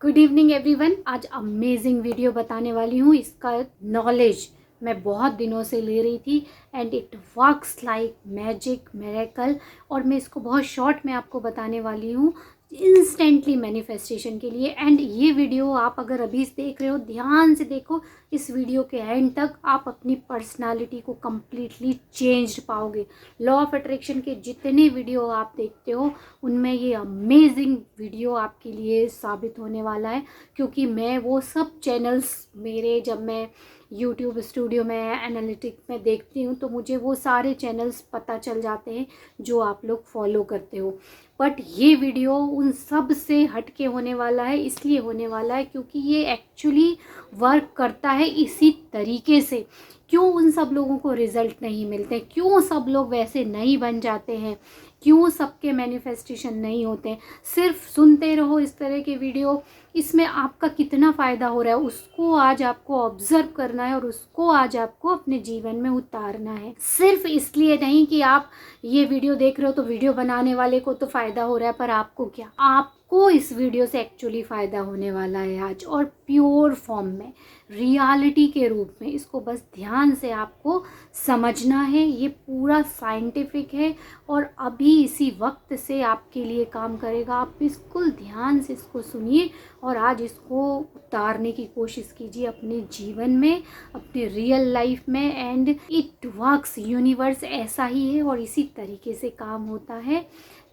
Good evening everyone. आज amazing video बताने वाली हूँ। इसका नॉलेज मैं बहुत दिनों से ले रही थी and it works like magic miracle. और मैं इसको बहुत शॉर्ट में आपको बताने वाली हूँ इंस्टेंटली मैनिफेस्टेशन के लिए। एंड ये वीडियो आप अगर अभी देख रहे हो, ध्यान से देखो, इस वीडियो के एंड तक आप अपनी पर्सनालिटी को कम्प्लीटली चेंज्ड पाओगे। लॉ ऑफ अट्रैक्शन के जितने वीडियो आप देखते हो उनमें ये अमेजिंग वीडियो आपके लिए साबित होने वाला है, क्योंकि मैं वो सब चैनल्स मेरे जब मैं यूट्यूब स्टूडियो में एनालिटिक में देखती हूँ तो मुझे वो सारे चैनल्स पता चल जाते हैं जो आप लोग फॉलो करते हो। बट ये वीडियो उन सब से हट के होने वाला है, इसलिए होने वाला है क्योंकि ये एक्चुअली वर्क करता है इसी तरीके से। क्यों उन सब लोगों को रिजल्ट नहीं मिलते, क्यों सब लोग वैसे नहीं बन जाते हैं, क्यों सबके मैनिफेस्टेशन नहीं होते। सिर्फ सुनते रहो इस तरह के वीडियो, इसमें आपका कितना फ़ायदा हो रहा है उसको आज आपको ऑब्जर्व करना है और उसको आज आपको अपने जीवन में उतारना है। सिर्फ इसलिए नहीं कि आप ये वीडियो देख रहे हो तो वीडियो बनाने वाले को तो फ़ायदा हो रहा है, पर आपको क्या, आपको इस वीडियो से एक्चुअली फ़ायदा होने वाला है आज, और प्योर फॉर्म में, रियलिटी के रूप में। इसको बस ध्यान से आपको समझना है। ये पूरा साइंटिफिक है और अभी इसी वक्त से आपके लिए काम करेगा। आप बिल्कुल ध्यान से इसको सुनिए और आज इसको उतारने की कोशिश कीजिए अपने जीवन में, अपने रियल लाइफ में। एंड इट वर्क्स, यूनिवर्स ऐसा ही है और इसी तरीके से काम होता है।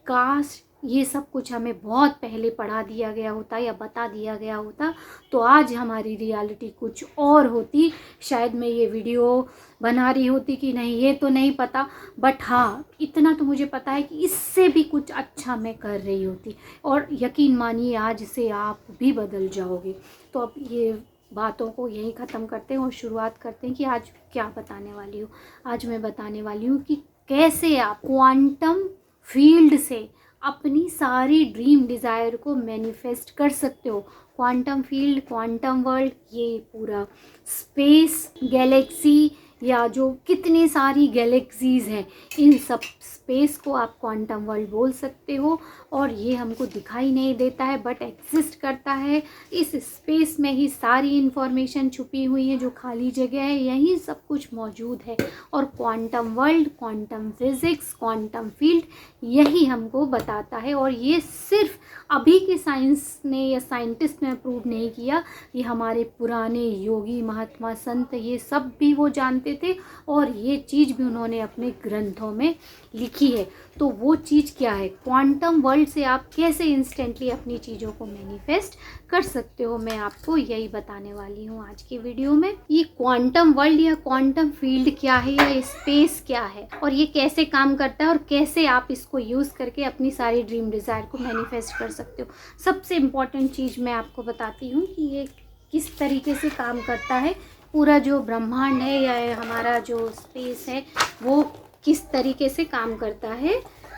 काश ये सब कुछ हमें बहुत पहले पढ़ा दिया गया होता या बता दिया गया होता तो आज हमारी रियलिटी कुछ और होती। शायद मैं ये वीडियो बना रही होती कि नहीं ये तो नहीं पता, बट हाँ इतना तो मुझे पता है कि इससे भी कुछ अच्छा मैं कर रही होती। और यकीन मानिए आज से आप भी बदल जाओगे। तो अब ये बातों को यहीं ख़त्म करते हैं और शुरुआत करते हैं कि आज क्या बताने वाली हूँ। आज मैं बताने वाली हूँ कि कैसे आप क्वांटम फील्ड से अपनी सारी ड्रीम डिज़ायर को मैनिफेस्ट कर सकते हो। क्वांटम फील्ड, क्वांटम वर्ल्ड, ये पूरा स्पेस, गैलेक्सी, या जो कितनी सारी गैलेक्सीज़ हैं, इन सब स्पेस को आप क्वांटम वर्ल्ड बोल सकते हो। और ये हमको दिखाई नहीं देता है बट एग्जिस्ट करता है। इस स्पेस में ही सारी इन्फॉर्मेशन छुपी हुई है, जो खाली जगह है यही सब कुछ मौजूद है। और quantum world, quantum physics, quantum field यही हमको बताता है। और ये सिर्फ अभी के साइंस ने या साइंटिस्ट ने प्रूव नहीं किया, ये हमारे पुराने योगी, महात्मा, संत, ये सब भी वो जानते थे और ये चीज़ भी उन्होंने अपने ग्रंथों में लिखी है। तो वो चीज़ क्या है, क्वांटम वर्ल्ड से आप कैसे इंस्टेंटली अपनी चीज़ों को मैनिफेस्ट कर सकते हो, मैं आपको यही बताने वाली हूँ आज की वीडियो में। ये क्वांटम वर्ल्ड या क्वांटम फील्ड क्या है या स्पेस क्या है और ये कैसे काम करता है और कैसे आप इसको यूज़ करके अपनी सारी ड्रीम डिज़ायर को मैनिफेस्ट कर सकते हो। सबसे इम्पॉर्टेंट चीज़ मैं आपको बताती हूँ कि ये किस तरीके से काम करता है। पूरा जो ब्रह्मांड है या हमारा जो स्पेस है वो किस तरीके से काम करता है।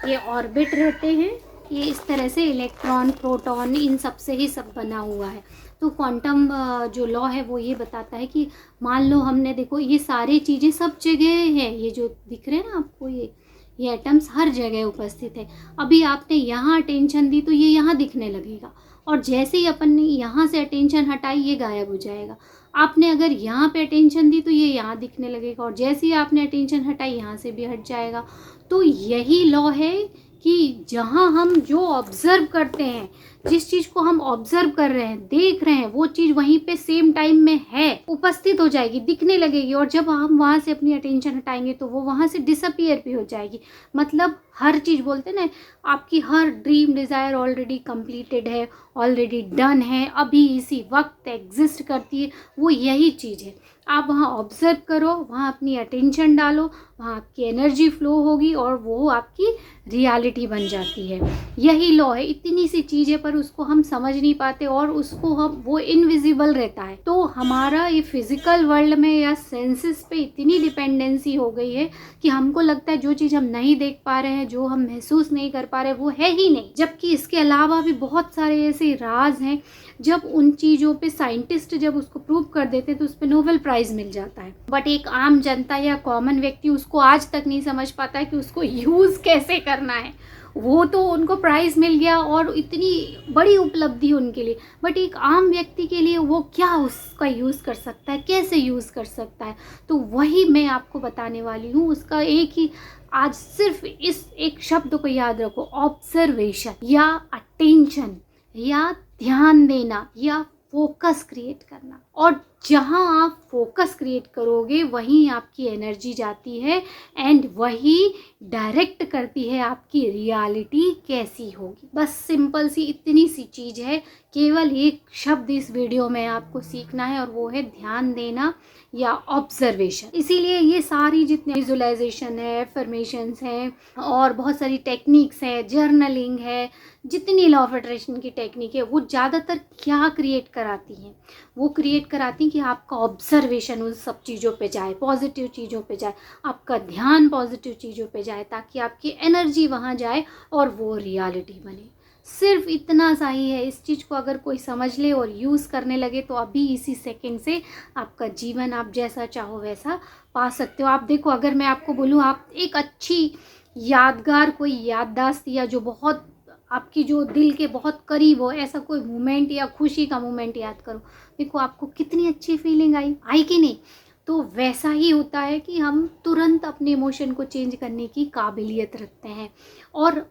ये ऑर्बिट रहते हैं, ये इस तरह से इलेक्ट्रॉन, प्रोटॉन, इन सब से ही सब बना हुआ है। तो क्वांटम जो लॉ है वो ये बताता है कि मान लो हमने, देखो ये सारी चीज़ें सब जगह हैं, ये जो दिख रहे हैं ना आपको, ये एटम्स हर जगह उपस्थित है। अभी आपने यहाँ अटेंशन दी तो ये यहाँ दिखने लगेगा, और जैसे ही अपन ने यहाँ से अटेंशन हटाई ये गायब हो जाएगा। आपने अगर यहाँ पे अटेंशन दी तो ये यहाँ दिखने लगेगा, और जैसे ही आपने अटेंशन हटाई यहाँ से भी हट जाएगा। तो यही लॉ है कि जहाँ हम जो ऑब्ज़र्व करते हैं, जिस चीज़ को हम ऑब्ज़र्व कर रहे हैं, देख रहे हैं, वो चीज़ वहीं पे सेम टाइम में है, उपस्थित हो जाएगी, दिखने लगेगी। और जब हम वहाँ से अपनी अटेंशन हटाएंगे तो वो वहाँ से डिसअपियर भी हो जाएगी। मतलब हर चीज़, बोलते हैं ना, आपकी her dream desire already completed है, ऑलरेडी डन है, अभी इसी वक्त एग्जिस्ट करती है, वो यही चीज़ है। आप वहाँ ऑब्ज़र्व करो, वहाँ अपनी अटेंशन डालो, वहाँ आपकी एनर्जी फ्लो होगी और वो आपकी रियलिटी बन जाती है। यही लॉ है। इतनी सी चीज़ है पर उसको हम समझ नहीं पाते और उसको हम, वो इनविजिबल रहता है। तो हमारा ये फिजिकल वर्ल्ड में या सेंसेस पे इतनी डिपेंडेंसी हो गई है कि हमको लगता है जो चीज़ हम नहीं देख पा रहे हैं, जो हम महसूस नहीं कर पा रहे, वो है ही नहीं। जबकि इसके अलावा भी बहुत सारे ऐसे राज हैं जब उन चीज़ों पे साइंटिस्ट जब उसको प्रूव कर देते हैं तो उस पर नोबेल प्राइज़ मिल जाता है। बट एक आम जनता या कॉमन व्यक्ति उसको आज तक नहीं समझ पाता है कि उसको यूज़ कैसे करना है। वो तो उनको प्राइज़ मिल गया और इतनी बड़ी उपलब्धि उनके लिए, बट एक आम व्यक्ति के लिए वो क्या उसका यूज़ कर सकता है, कैसे यूज़ कर सकता है, तो वही मैं आपको बताने वाली हूँ। उसका एक ही, आज सिर्फ इस एक शब्द को याद रखो, ऑब्जर्वेशन या अटेंशन या ध्यान देना या फोकस क्रिएट करना। और जहाँ आप फोकस क्रिएट करोगे वहीं आपकी एनर्जी जाती है एंड वही डायरेक्ट करती है आपकी रियलिटी कैसी होगी। बस सिंपल सी इतनी सी चीज़ है, केवल एक शब्द इस वीडियो में आपको सीखना है और वो है ध्यान देना या ऑब्जर्वेशन। इसीलिए ये सारी जितने विजुअलाइजेशन है, एफर्मेशंस हैं और बहुत सारी टेक्निक्स हैं, जर्नलिंग है, जितनी लॉ ऑफ अट्रैक्शन की टेक्निक है, वो ज़्यादातर क्या क्रिएट कराती हैं, वो क्रिएट कराती हैं कि आपका ऑब्जर्वेशन उन सब चीज़ों पे जाए, पॉजिटिव चीज़ों पे जाए, आपका ध्यान पॉजिटिव चीज़ों पे जाए, ताकि आपकी एनर्जी वहाँ जाए और वो रियलिटी बने। सिर्फ इतना सा ही है। इस चीज़ को अगर कोई समझ ले और यूज़ करने लगे तो अभी इसी सेकंड से आपका जीवन आप जैसा चाहो वैसा पा सकते हो। आप देखो, अगर मैं आपको बोलूँ आप एक अच्छी यादगार कोई याददाश्त या जो बहुत आपकी जो दिल के बहुत करीब हो ऐसा कोई मोमेंट या खुशी का मोमेंट याद करो, देखो आपको कितनी अच्छी फीलिंग आई कि नहीं। तो वैसा ही होता है कि हम तुरंत अपने इमोशन को चेंज करने की काबिलियत रखते हैं। और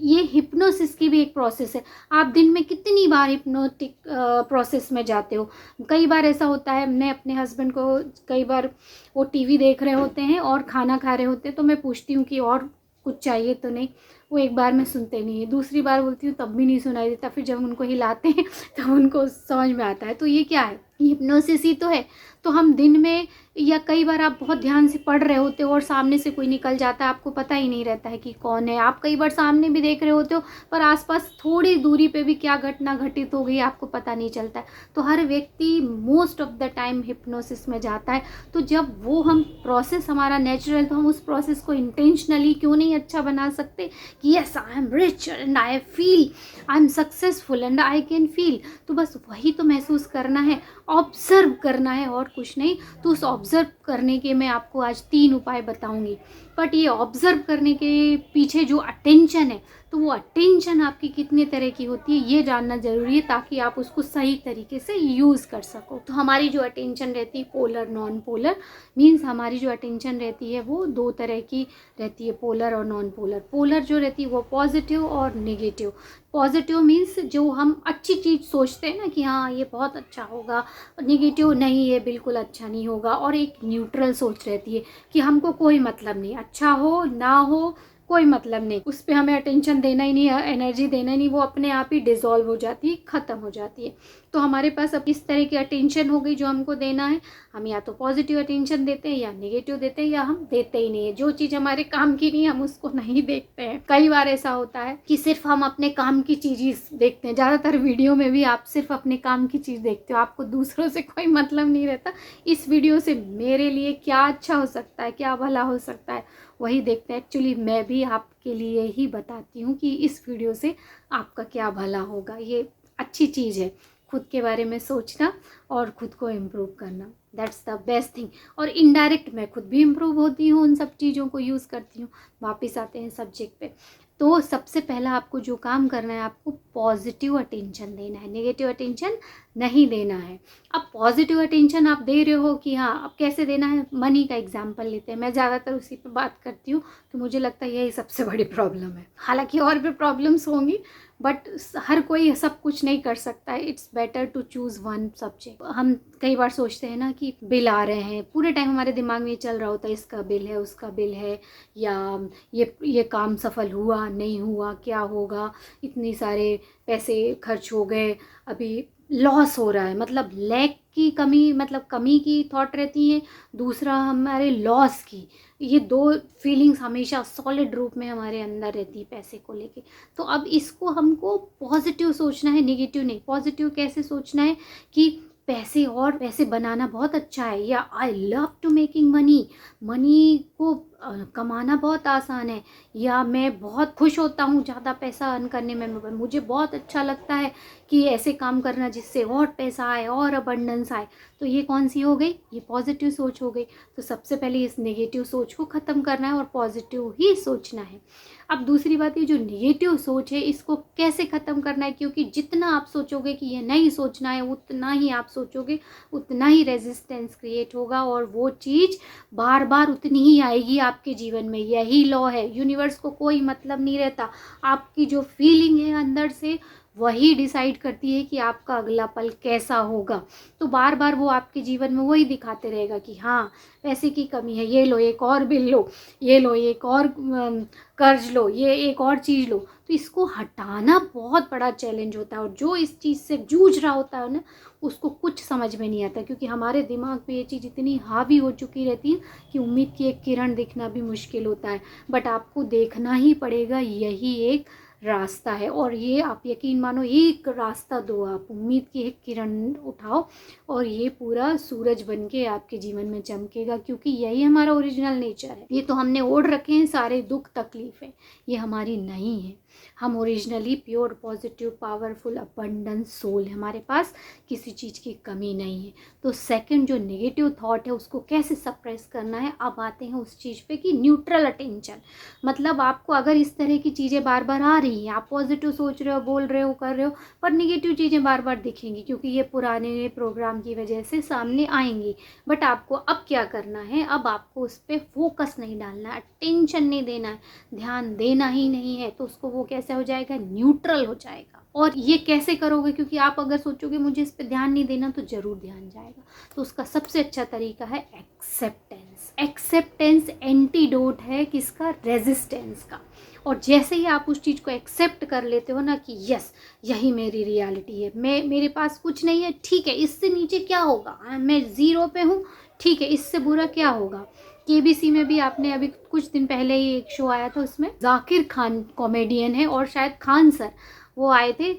ये हिप्नोसिस की भी एक प्रोसेस है। आप दिन में कितनी बार हिप्नोटिक प्रोसेस में जाते हो। कई बार ऐसा होता है, मैं अपने हस्बैंड को कई बार वो टीवी देख रहे होते हैं और खाना खा रहे होते हैं, तो मैं पूछती हूँ कि और कुछ चाहिए तो नहीं, वो एक बार में सुनते नहीं है, दूसरी बार बोलती हूँ तब भी नहीं सुनाई देता, फिर जब उनको हिलाते हैं तब उनको समझ में आता है। तो ये क्या है, हिप्नोसिस ही तो है। तो हम दिन में या कई बार आप बहुत ध्यान से पढ़ रहे होते हो और सामने से कोई निकल जाता है, आपको पता ही नहीं रहता है कि कौन है। आप कई बार सामने भी देख रहे होते हो पर आसपास थोड़ी दूरी पे भी क्या घटना घटित हो गई आपको पता नहीं चलता है। तो हर व्यक्ति most of the time hypnosis में जाता है। तो जब वो हम प्रोसेस हमारा नेचुरल, तो हम उस प्रोसेस को इंटेंशनली क्यों नहीं अच्छा बना सकते कि yes I am rich and I feel I am successful and I can feel. तो बस वही तो महसूस करना है, ऑब्जर्व करना है और कुछ नहीं। तो उस ऑब्जर्व करने के मैं आपको आज 3 उपाय बताऊंगी। बट ये ऑब्जर्व करने के पीछे जो अटेंशन है, तो वो अटेंशन आपकी कितने तरह की होती है ये जानना ज़रूरी है, ताकि आप उसको सही तरीके से यूज़ कर सको। तो हमारी जो अटेंशन रहती है पोलर नॉन पोलर, मीन्स हमारी जो अटेंशन रहती है वो 2 तरह की रहती है, पोलर और नॉन पोलर। पोलर जो रहती है वो पॉजिटिव और नेगेटिव। पॉजिटिव मीन्स जो हम अच्छी चीज़ सोचते हैं ना कि हाँ ये बहुत अच्छा होगा, नेगेटिव नहीं ये बिल्कुल अच्छा नहीं होगा। और एक न्यूट्रल सोच रहती है कि हमको कोई मतलब नहीं, अच्छा हो ना हो कोई मतलब नहीं, उस पर हमें अटेंशन देना ही नहीं, एनर्जी देना ही नहीं, वो अपने आप ही डिसॉल्व हो जाती है, ख़त्म हो जाती है। तो हमारे पास अब इस तरह की अटेंशन हो गई जो हमको देना है। हम या तो पॉजिटिव अटेंशन देते हैं या नेगेटिव देते हैं या हम देते ही नहीं है। जो चीज़ हमारे काम की नहीं हम उसको नहीं देखते हैं। कई बार ऐसा होता है कि सिर्फ हम अपने काम की चीज़ ही देखते हैं। ज़्यादातर वीडियो में भी आप सिर्फ अपने काम की चीज़ देखते हो, आपको दूसरों से कोई मतलब नहीं रहता। इस वीडियो से मेरे लिए क्या अच्छा हो सकता है, क्या भला हो सकता है, वही देखते हैं। एक्चुअली मैं भी आपके लिए ही बताती हूँ कि इस वीडियो से आपका क्या भला होगा। ये अच्छी चीज़ है, खुद के बारे में सोचना और खुद को इम्प्रूव करना, दैट्स द बेस्ट थिंग। और इनडायरेक्ट मैं खुद भी इम्प्रूव होती हूँ, उन सब चीज़ों को यूज़ करती हूँ। वापस आते हैं सब्जेक्ट पे। तो सबसे पहला आपको जो काम करना है, आपको पॉजिटिव अटेंशन देना है, नेगेटिव अटेंशन नहीं देना है। अब पॉजिटिव अटेंशन आप दे रहे हो कि हाँ, अब कैसे देना है, मनी का एग्जांपल लेते हैं। मैं ज़्यादातर उसी पे बात करती हूँ, तो मुझे लगता है यही सबसे बड़ी प्रॉब्लम है। हालांकि और भी प्रॉब्लम्स होंगी, बट हर कोई सब कुछ नहीं कर सकता है। It's better to choose one subject. हम कई बार सोचते हैं ना कि बिल आ रहे हैं, पूरे टाइम हमारे दिमाग में ये चल रहा होता है, इसका बिल है, उसका बिल है, या ये काम सफल हुआ नहीं हुआ, क्या होगा, इतनी सारे पैसे खर्च हो गए, अभी लॉस हो रहा है, मतलब लैक की कमी, मतलब कमी की थॉट रहती है, दूसरा हमारे लॉस की। ये 2 फीलिंग्स हमेशा सॉलिड रूप में हमारे अंदर रहती है पैसे को लेके। तो अब इसको हमको पॉजिटिव सोचना है, नेगेटिव नहीं। पॉजिटिव कैसे सोचना है कि पैसे और पैसे बनाना बहुत अच्छा है, या I love to making money, money को कमाना बहुत आसान है, या मैं बहुत खुश होता हूँ ज़्यादा पैसा अर्न करने में, मुझे बहुत अच्छा लगता है कि ऐसे काम करना जिससे और पैसा आए और अबंडेंस आए। तो ये कौन सी हो गई? ये पॉजिटिव सोच हो गई। तो सबसे पहले इस नेगेटिव सोच को ख़त्म करना है और पॉजिटिव ही सोचना है। अब दूसरी बात, ये जो नेगेटिव सोच है इसको कैसे ख़त्म करना है, क्योंकि जितना आप सोचोगे कि ये नहीं सोचना है उतना ही आप सोचोगे, उतना ही रेजिस्टेंस क्रिएट होगा और वो चीज़ बार बार उतनी ही आएगी आपके जीवन में। यही लॉ है, यूनिवर्स को कोई मतलब नहीं रहता। आपकी जो फीलिंग है अंदर से वही डिसाइड करती है कि आपका अगला पल कैसा होगा। तो बार बार वो आपके जीवन में वही दिखाते रहेगा कि हाँ पैसे की कमी है, ये लो एक और बिल लो, ये लो एक और कर्ज लो, ये एक और चीज़ लो। तो इसको हटाना बहुत बड़ा चैलेंज होता है, और जो इस चीज़ से जूझ रहा होता है ना उसको कुछ समझ में नहीं आता, क्योंकि हमारे दिमाग में ये चीज़ इतनी हावी हो चुकी रहती है कि उम्मीद की एक किरण दिखना भी मुश्किल होता है। बट आपको देखना ही पड़ेगा, यही एक रास्ता है। और ये आप यकीन मानो, एक रास्ता दो, आप उम्मीद की एक किरण उठाओ और ये पूरा सूरज बन के आपके जीवन में चमकेगा, क्योंकि यही हमारा ओरिजिनल नेचर है। ये तो हमने ओढ़ रखे हैं सारे दुख तकलीफ़ें, ये हमारी नहीं है। हम originally pure positive powerful abundance soul है, हमारे पास किसी चीज़ की कमी नहीं है। तो सेकंड जो नेगेटिव थॉट है उसको कैसे सप्रेस करना है, अब आते हैं उस चीज़ पे कि न्यूट्रल अटेंशन। मतलब आपको अगर इस तरह की चीज़ें बार बार आ रही हैं, आप पॉजिटिव सोच रहे हो, बोल रहे हो, कर रहे हो, पर नेगेटिव चीज़ें बार बार दिखेंगी, क्योंकि ये पुराने प्रोग्राम की वजह से सामने आएंगी। बट आपको अब क्या करना है, अब आपको उस पर फोकस नहीं डालना है, अटेंशन नहीं देना है, ध्यान देना ही नहीं है। तो उसको वो कैसे हो जाएगा? न्यूट्रल हो जाएगा। और ये कैसे करोगे? क्योंकि आप अगर सोचोगे मुझे इस पे ध्यान नहीं देना, तो ज़रूर ध्यान जाएगा। तो उसका सबसे अच्छा तरीका है एक्सेप्टेंस। एक्सेप्टेंस एंटीडोट है किसका? रेजिस्टेंस का। और जैसे ही आप उस चीज़ को एक्सेप्ट कर लेते हो ना कि यस यही मेरी रियलिटी है, मेरे पास कुछ नहीं है, ठीक है, इससे नीचे क्या होगा, मैं ज़ीरो पे हूँ, ठीक है, इससे बुरा क्या होगा। केबीसी में भी आपने अभी कुछ दिन पहले ही एक शो आया था, उसमें जाकिर खान कॉमेडियन है और शायद खान सर वो आए थे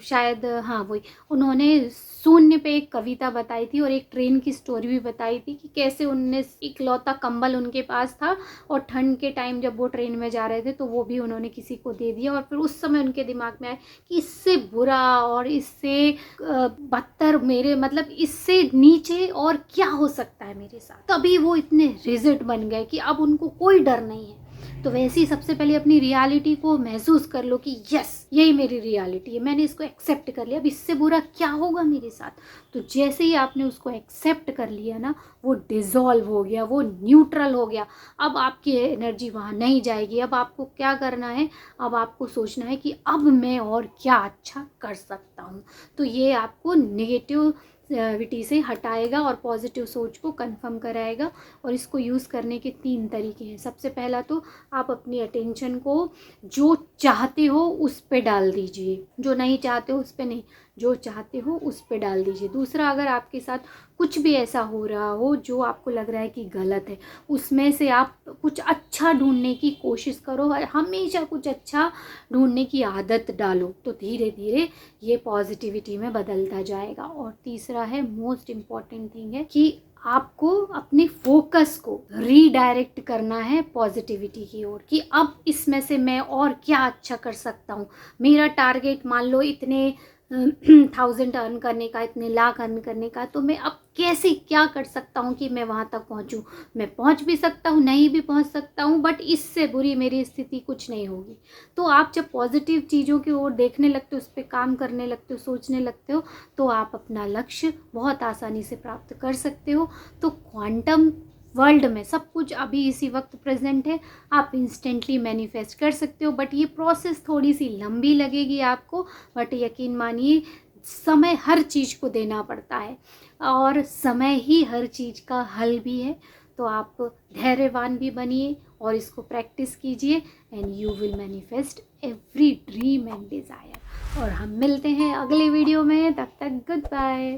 शायद, हाँ वही, उन्होंने शून्य पे एक कविता बताई थी और एक ट्रेन की स्टोरी भी बताई थी कि कैसे उनने इकलौता कंबल उनके पास था और ठंड के टाइम जब वो ट्रेन में जा रहे थे तो वो भी उन्होंने किसी को दे दिया, और फिर उस समय उनके दिमाग में आया कि इससे बुरा और इससे बदतर मेरे, मतलब इससे नीचे और क्या हो सकता है मेरे साथ। तभी वो इतने रिजिड बन गए कि अब उनको कोई डर नहीं है। तो वैसे ही सबसे पहले अपनी रियलिटी को महसूस कर लो कि यस यही मेरी रियलिटी है, मैंने इसको एक्सेप्ट कर लिया, अब इससे बुरा क्या होगा मेरे साथ। तो जैसे ही आपने उसको एक्सेप्ट कर लिया ना, वो डिज़ोल्व हो गया, वो न्यूट्रल हो गया। अब आपकी एनर्जी वहाँ नहीं जाएगी। अब आपको क्या करना है, अब आपको सोचना है कि अब मैं और क्या अच्छा कर सकता हूँ। तो ये आपको नेगेटिव विटी से हटाएगा और पॉजिटिव सोच को कंफर्म कराएगा। और इसको यूज़ करने के 3 तरीके हैं। सबसे पहला तो आप अपनी अटेंशन को जो चाहते हो उस पे डाल दीजिए, जो नहीं चाहते हो उस पे नहीं, जो चाहते हो उस पे डाल दीजिए। दूसरा, अगर आपके साथ कुछ भी ऐसा हो रहा हो जो आपको लग रहा है कि गलत है, उसमें से आप कुछ अच्छा ढूंढने की कोशिश करो, हमेशा कुछ अच्छा ढूंढने की आदत डालो, तो धीरे धीरे ये पॉजिटिविटी में बदलता जाएगा। और तीसरा है, मोस्ट इम्पॉर्टेंट थिंग है कि आपको अपने फोकस को रीडायरेक्ट करना है पॉजिटिविटी की ओर, कि अब इसमें से मैं और क्या अच्छा कर सकता हूँ। मेरा टारगेट मान लो इतने 1000 अर्न करने का, इतने लाख अर्न करने का, तो मैं अब कैसे क्या कर सकता हूँ कि मैं वहाँ तक पहुँचूँ। मैं पहुँच भी सकता हूँ, नहीं भी पहुँच सकता हूँ, बट इससे बुरी मेरी स्थिति कुछ नहीं होगी। तो आप जब पॉजिटिव चीज़ों की ओर देखने लगते हो, उस पर काम करने लगते हो, सोचने लगते हो, तो आप अपना लक्ष्य बहुत आसानी से प्राप्त कर सकते हो। तो क्वांटम वर्ल्ड में सब कुछ अभी इसी वक्त प्रेजेंट है, आप इंस्टेंटली मैनिफेस्ट कर सकते हो। बट ये प्रोसेस थोड़ी सी लंबी लगेगी आपको, बट यकीन मानिए समय हर चीज़ को देना पड़ता है और समय ही हर चीज़ का हल भी है। तो आप धैर्यवान भी बनिए और इसको प्रैक्टिस कीजिए and you will manifest every dream and desire. और हम मिलते हैं अगले वीडियो में, तब तक गुड बाय।